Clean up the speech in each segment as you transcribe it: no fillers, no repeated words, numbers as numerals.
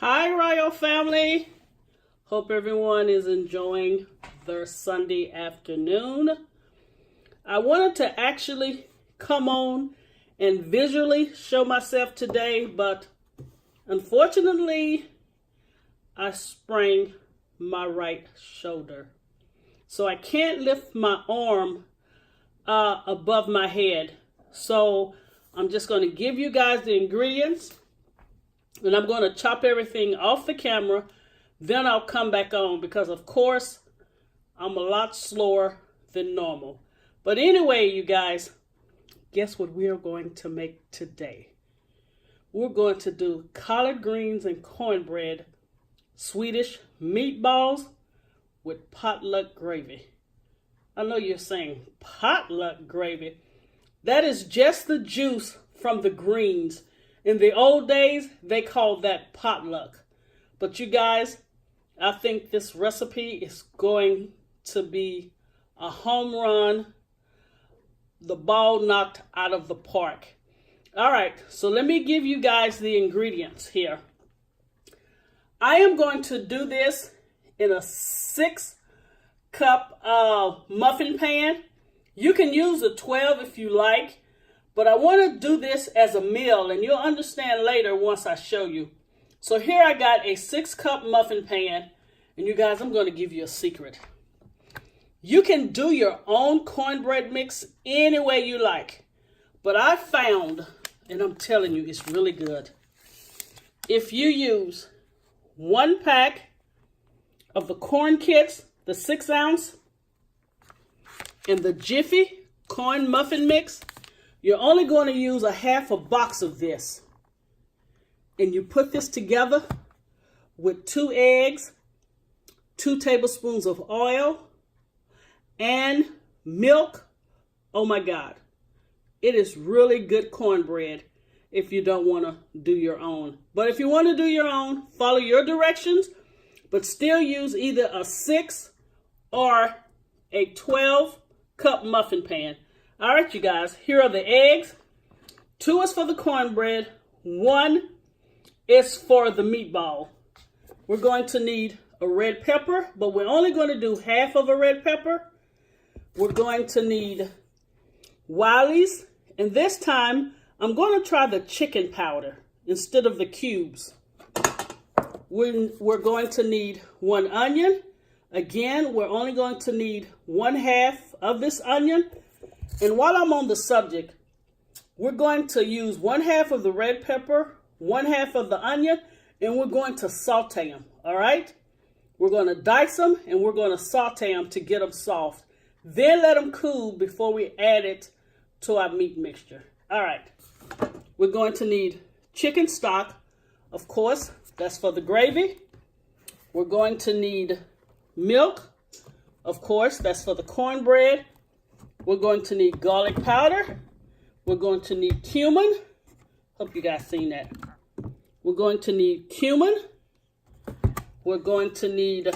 Hi, Royal family. Hope everyone is enjoying their Sunday afternoon. I wanted to actually come on and visually show myself today, but unfortunately, I sprained my right shoulder. So I can't lift my arm above my head. So I'm just going to give you guys the ingredients. And I'm going to chop everything off the camera. Then I'll come back on because, of course, I'm a lot slower than normal. But anyway, you guys, guess what we're going to make today? We're going to do collard greens and cornbread Swedish meatballs with potluck gravy. I know you're saying potluck gravy. That is just the juice from the greens. In the old days, they called that potluck. But you guys, I think this recipe is going to be a home run, the ball knocked out of the park. All right, so let me give you guys the ingredients here. I am going to do this in a 6-cup muffin pan. You can use a 12 if you like. But I want to do this as a meal, and you'll understand later once I show you. So here I got a 6-cup muffin pan, and you guys, I'm going to give you a secret. You can do your own cornbread mix any way you like. But I found, and I'm telling you, it's really good. If you use 1 pack of the corn kits, the 6-ounce, and the Jiffy corn muffin mix, you're only going to use a half a box of this. And you put this together with 2 eggs, 2 tablespoons of oil, and milk. Oh my God. It is really good cornbread if you don't want to do your own. But if you want to do your own, follow your directions, but still use either a 6 or a 12-cup muffin pan. All right, you guys, here are the eggs. 2 is for the cornbread. 1 is for the meatball. We're going to need a red pepper, but we're only going to do half of a red pepper. We're going to need Wiley's, and this time I'm going to try the chicken powder instead of the cubes. We're going to need 1 onion. Again, we're only going to need 1/2 of this onion. And while I'm on the subject, we're going to use 1/2 of the red pepper, 1/2 of the onion, and we're going to saute them, all right? We're going to dice them, and we're going to saute them to get them soft. Then let them cool before we add it to our meat mixture. All right, we're going to need chicken stock, of course, that's for the gravy. We're going to need milk, of course, that's for the cornbread. We're going to need garlic powder. We're going to need cumin. Hope you guys seen that. We're going to need cumin. We're going to need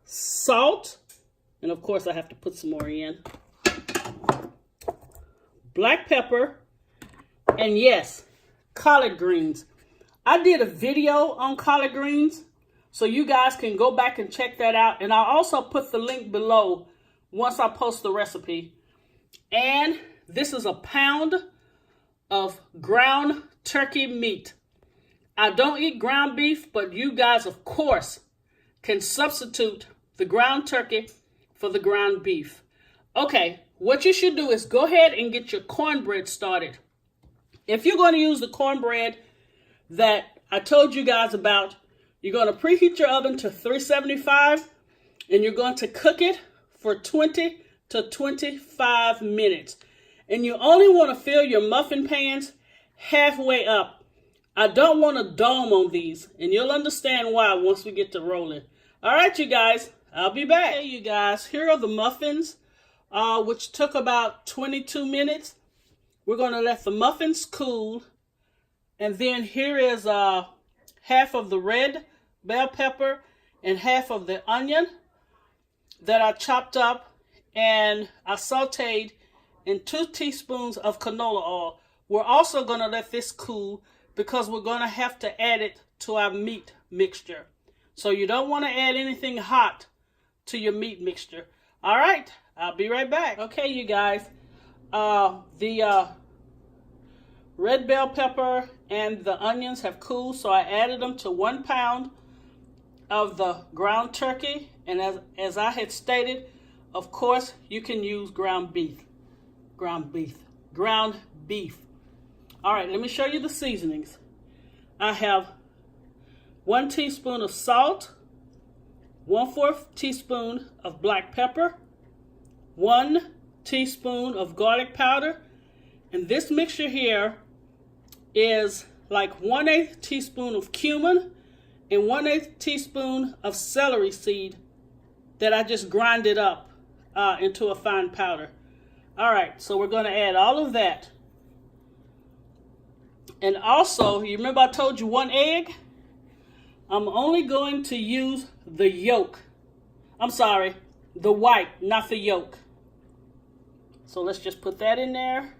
salt. And of course, I have to put some more in. Black pepper. And yes, collard greens. I did a video on collard greens, so you guys can go back and check that out. And I'll also put the link below once I post the recipe. And this is a pound of ground turkey meat. I don't eat ground beef, but you guys, of course, can substitute the ground turkey for the ground beef. Okay, what you should do is go ahead and get your cornbread started. If you're going to use the cornbread that I told you guys about, you're going to preheat your oven to 375, and you're going to cook it for 20 to 25 minutes. And you only want to fill your muffin pans halfway up. I don't want a dome on these, and you'll understand why once we get to rolling. All right, you guys, I'll be back. Hey, you guys, here are the muffins, which took about 22 minutes. We're going to let the muffins cool. And then here is half of the red bell pepper and half of the onion that I chopped up. And I sauteed in 2 teaspoons of canola oil. We're also going to let this cool because we're going to have to add it to our meat mixture. So you don't want to add anything hot to your meat mixture. All right, I'll be right back. Okay, you guys, the red bell pepper and the onions have cooled, so I added them to 1 pound of the ground turkey. And as I had stated, of course, you can use ground beef. All right, let me show you the seasonings. I have 1 teaspoon of salt, 1/4 teaspoon of black pepper, 1 teaspoon of garlic powder, and this mixture here is like 1/8 teaspoon of cumin and 1/8 teaspoon of celery seed that I just grinded up into a fine powder. All right, so we're going to add all of that. And also, you remember I told you 1 egg? I'm only going to use the yolk. I'm sorry, the white, not the yolk. So let's just put that in there.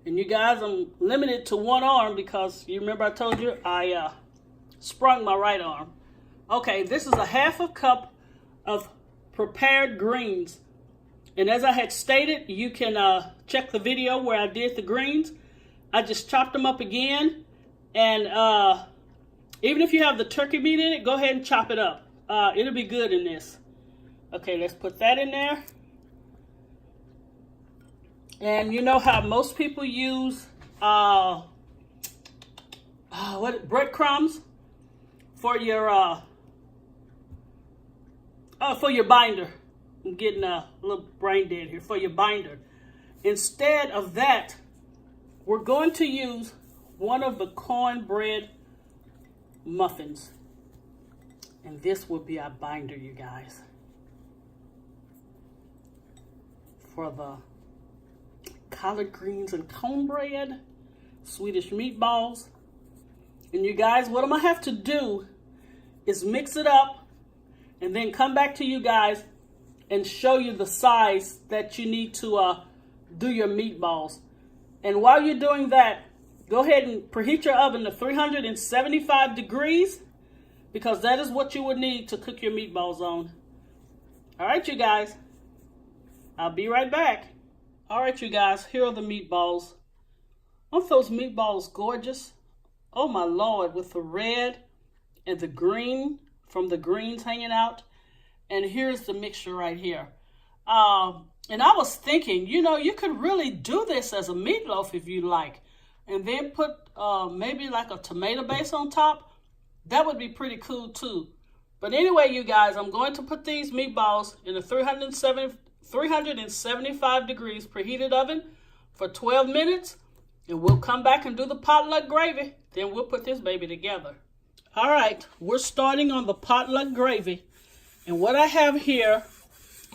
And you guys, I'm limited to 1 arm because you remember I told you I sprung my right arm. Okay, this is a 1/2 cup of prepared greens. And as I had stated, you can check the video where I did the greens. I just chopped them up again. And even if you have the turkey meat in it, go ahead and chop it up. It'll be good in this. Okay, let's put that in there. And you know how most people use breadcrumbs for your binder. I'm getting a little brain dead here. For your binder. Instead of that, we're going to use one of the cornbread muffins. And this will be our binder, you guys, for the collard greens and cornbread Swedish meatballs. And you guys, what I'm gonna have to do is mix it up and then come back to you guys and show you the size that you need to do your meatballs. And while you're doing that, go ahead and preheat your oven to 375 degrees because that is what you would need to cook your meatballs on. All right, you guys, I'll be right back. All right, you guys, here are the meatballs. Aren't those meatballs gorgeous? Oh my Lord, with the red and the green from the greens hanging out. And here's the mixture right here. And I was thinking, you know, you could really do this as a meatloaf if you like. And then put maybe like a tomato base on top. That would be pretty cool too. But anyway, you guys, I'm going to put these meatballs in a 375 degrees preheated oven for 12 minutes. And we'll come back and do the potluck gravy. Then we'll put this baby together. All right, we're starting on the potluck gravy. And what I have here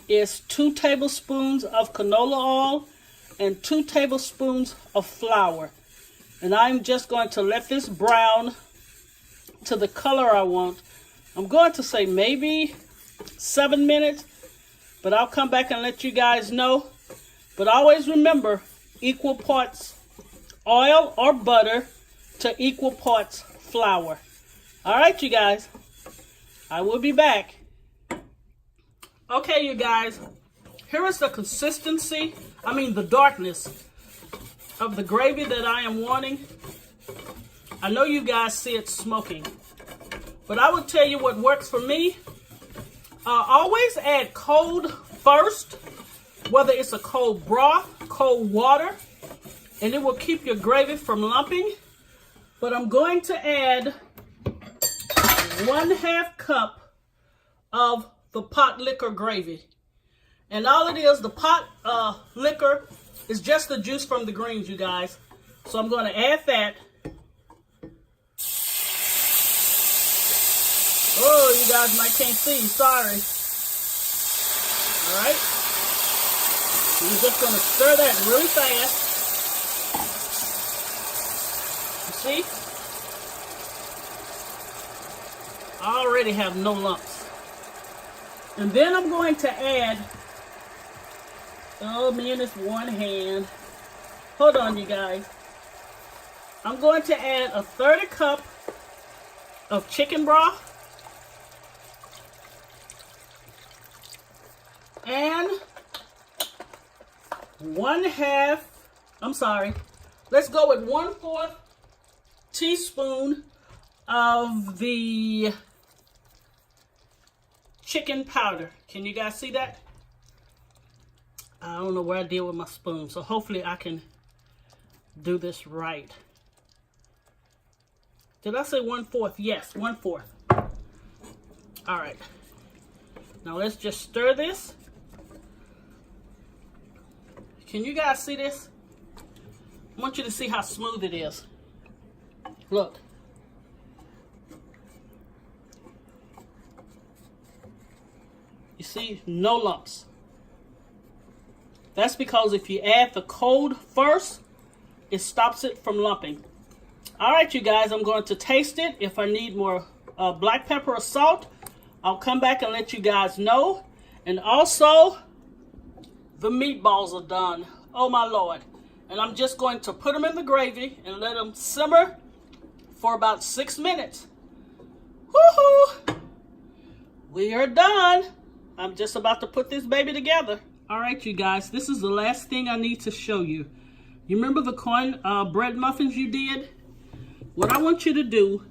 is 2 tablespoons of canola oil and 2 tablespoons of flour. And I'm just going to let this brown to the color I want. I'm going to say maybe 7 minutes, but I'll come back and let you guys know. But always remember, equal parts oil or butter to equal parts flour. All right, you guys, I will be back. Okay, you guys, here is the consistency, the darkness of the gravy that I am wanting. I know you guys see it smoking, but I will tell you what works for me. Always add cold first, whether it's a cold broth, cold water, and it will keep your gravy from lumping. But I'm going to add 1/2 cup of the pot liquor gravy. And all it is, the pot liquor is just the juice from the greens, you guys. So I'm going to add that. Oh, you guys might can't see, sorry. All right. You're just going to stir that really fast. You see? I already have no lumps. And then I'm going to add, oh man, it's one hand. Hold on, you guys. I'm going to add a 1/3 cup of chicken broth. And let's go with 1/4 teaspoon of the chicken powder. Can you guys see that? I don't know where I did with my spoon, so hopefully I can do this right. Did I say 1/4? Yes, 1/4. All right. Now let's just stir this. Can you guys see this? I want you to see how smooth it is. Look. You see, no lumps. That's because if you add the cold first, it stops it from lumping. All right, you guys, I'm going to taste it. If I need more black pepper or salt, I'll come back and let you guys know. And also, the meatballs are done. Oh my Lord. And I'm just going to put them in the gravy and let them simmer for about 6 minutes. Woohoo! We are done. I'm just about to put this baby together. All right, you guys, this is the last thing I need to show you. You remember the cornbread muffins you did? What I want you to do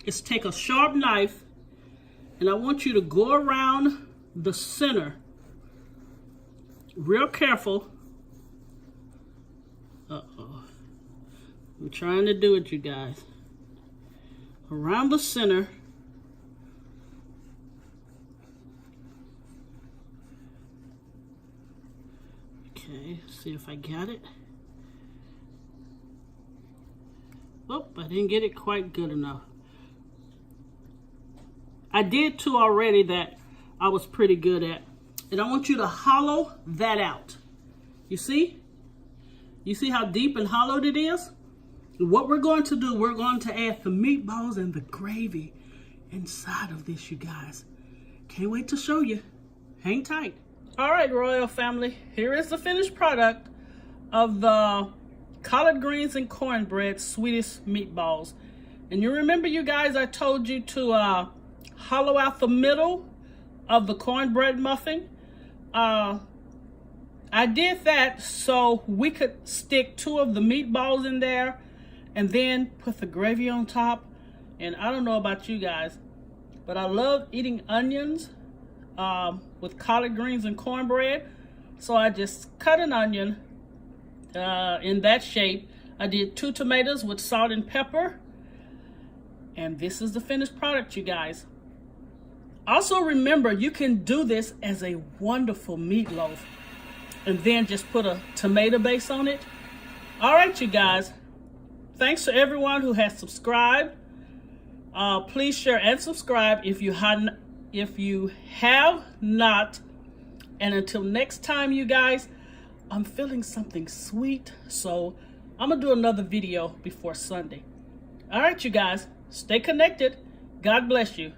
is take a sharp knife and I want you to go around the center. Real careful. Uh-oh. I'm trying to do it, you guys. Around the center. Okay, see if I got it. Oh, I didn't get it quite good enough. I did two already that I was pretty good at. And I want you to hollow that out. You see? You see how deep and hollowed it is? What we're going to do, we're going to add the meatballs and the gravy inside of this, you guys. Can't wait to show you. Hang tight. All right, Royal Family, here is the finished product of the collard greens and cornbread Swedish meatballs. And you remember, you guys, I told you to hollow out the middle of the cornbread muffin. I did that so we could stick 2 of the meatballs in there and then put the gravy on top. And I don't know about you guys, but I love eating onions with collard greens and cornbread. So I just cut an onion in that shape. I did 2 tomatoes with salt and pepper. And this is the finished product, you guys. Also remember, you can do this as a wonderful meatloaf and then just put a tomato base on it. All right, you guys. Thanks to everyone who has subscribed. Please share and subscribe if you have not. And until next time, you guys, I'm feeling something sweet, so I'm gonna do another video before Sunday. All right, you guys, stay connected. God bless you.